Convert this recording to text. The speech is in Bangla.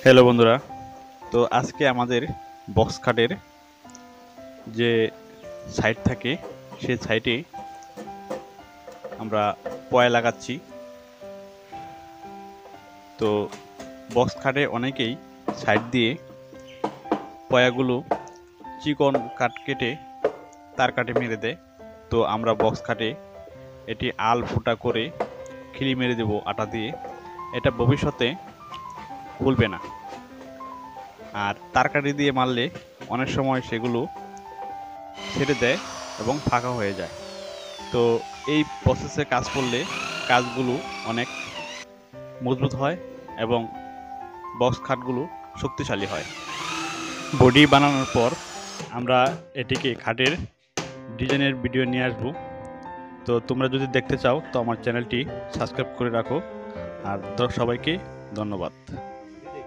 হ্যালো বন্ধুরা, তো আজকে আমাদের বক্স কাটের যে সাইড থাকে সেই সাইডে আমরা পয়া লাগাচ্ছি। তো বক্স কাটে অনেকেই সাইড দিয়ে পয়াগুলো চিকন কাট কেটে তার কাটে মেরে দেয়। তো আমরা বক্স কাটে এটি আল ফুটা করে খিলি মেরে দেব আটা দিয়ে। এটা ভবিষ্যতে খুলবে না। আর তার কাঠি দিয়ে মারলে অনেক সময় সেগুলো ছেড়ে দেয় এবং ফাঁকা হয়ে যায়। তো এই প্রসেসে কাজ করলে কাজগুলো অনেক মজবুত হয় এবং বক্স খাটগুলো শক্তিশালী হয়। বডি বানানোর পর আমরা এটিকে খাটের ডিজাইনের ভিডিও নিয়ে আসবো। তো তোমরা যদি দেখতে চাও তো আমার চ্যানেলটি সাবস্ক্রাইব করে রাখো। আর সবাইকে ধন্যবাদ।